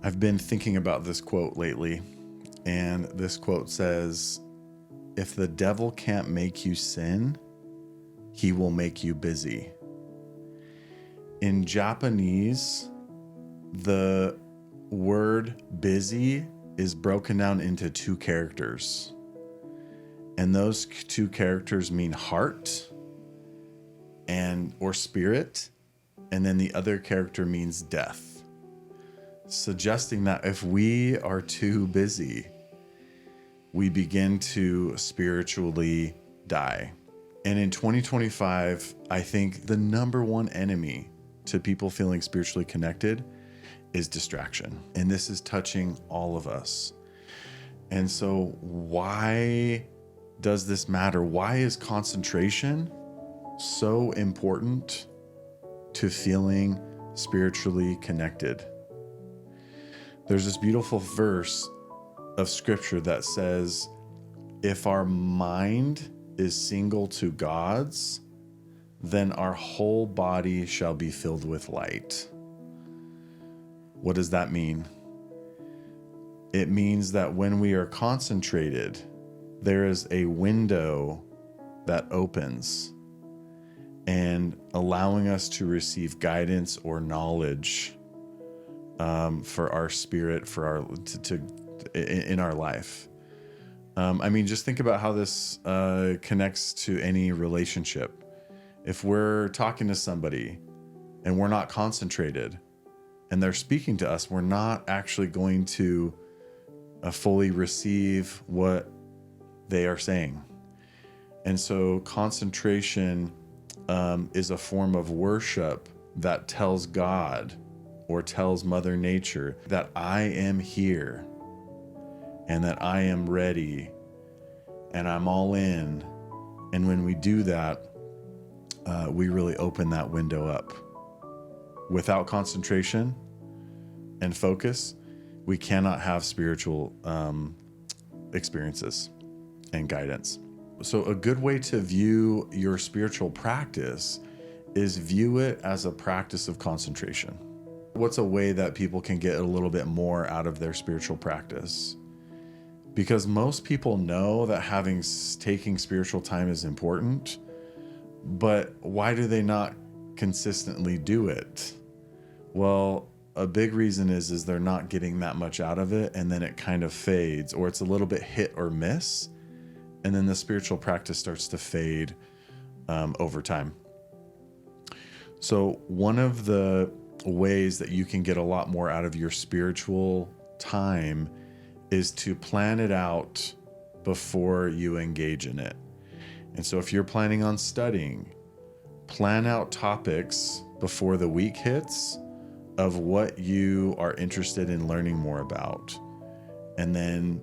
I've been thinking about this quote lately, and this quote says, "If the devil can't make you sin, he will make you busy." In Japanese, the word busy is broken down into two characters. And those two characters mean heart or spirit, and then the other character means death, suggesting that if we are too busy, we begin to spiritually die. And in 2025, I think the number one enemy to people feeling spiritually connected is distraction. And this is touching all of us. And so why does this matter? Why is concentration so important to feeling spiritually connected? There's this beautiful verse of scripture that says, if our mind is single to God's, then our whole body shall be filled with light. What does that mean? It means that when we are concentrated, there is a window that opens and allowing us to receive guidance or knowledge for our spirit, in our life. Just think about how this connects to any relationship. If we're talking to somebody and we're not concentrated and they're speaking to us, we're not actually going to fully receive what they are saying. And so concentration is a form of worship that tells God or tells Mother Nature that I am here and that I am ready and I'm all in. And when we do that, we really open that window up. Without concentration and focus, we cannot have spiritual experiences and guidance. So a good way to view your spiritual practice is view it as a practice of concentration. What's a way that people can get a little bit more out of their spiritual practice? Because most people know that taking spiritual time is important, but why do they not consistently do it? Well, a big reason is they're not getting that much out of it, and then it kind of fades, or it's a little bit hit or miss, and then the spiritual practice starts to fade over time. So one of the ways that you can get a lot more out of your spiritual time is to plan it out before you engage in it. And so if you're planning on studying, plan out topics before the week hits of what you are interested in learning more about. And then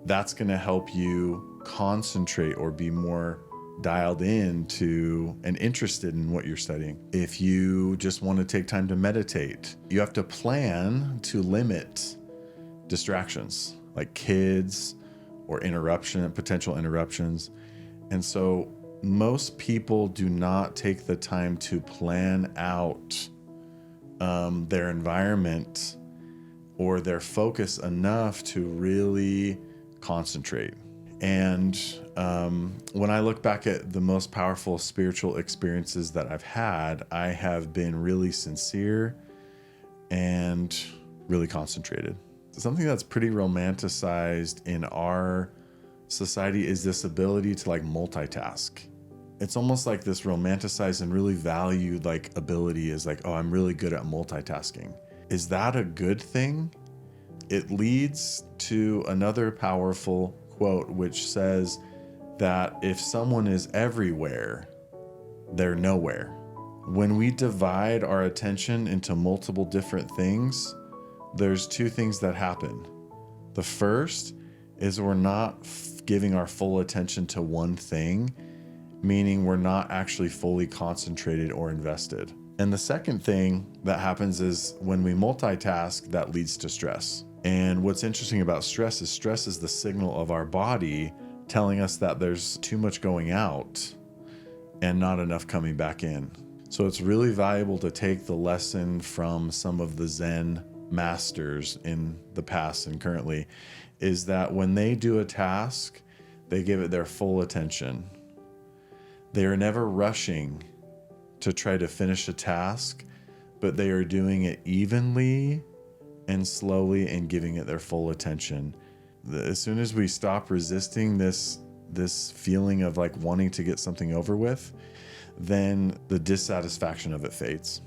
that's going to help you concentrate or be more dialed into and interested in what you're studying. If you just want to take time to meditate, you have to plan to limit distractions like kids or potential interruptions. And so most people do not take the time to plan out their environment or their focus enough to really concentrate. And when I look back at the most powerful spiritual experiences that I've had, I have been really sincere and really concentrated. Something that's pretty romanticized in our society is this ability to multitask. It's almost like this romanticized and really valued ability is oh, I'm really good at multitasking. Is that a good thing? It leads to another powerful quote, which says that if someone is everywhere, they're nowhere. When we divide our attention into multiple different things, there's two things that happen. The first is we're not giving our full attention to one thing, meaning we're not actually fully concentrated or invested. And the second thing that happens is when we multitask, that leads to stress. And what's interesting about stress is the signal of our body telling us that there's too much going out and not enough coming back in. So it's really valuable to take the lesson from some of the Zen masters in the past and currently is that when they do a task, they give it their full attention. They are never rushing to try to finish a task, but they are doing it evenly and slowly and giving it their full attention. As soon as we stop resisting this feeling of like wanting to get something over with, then the dissatisfaction of it fades.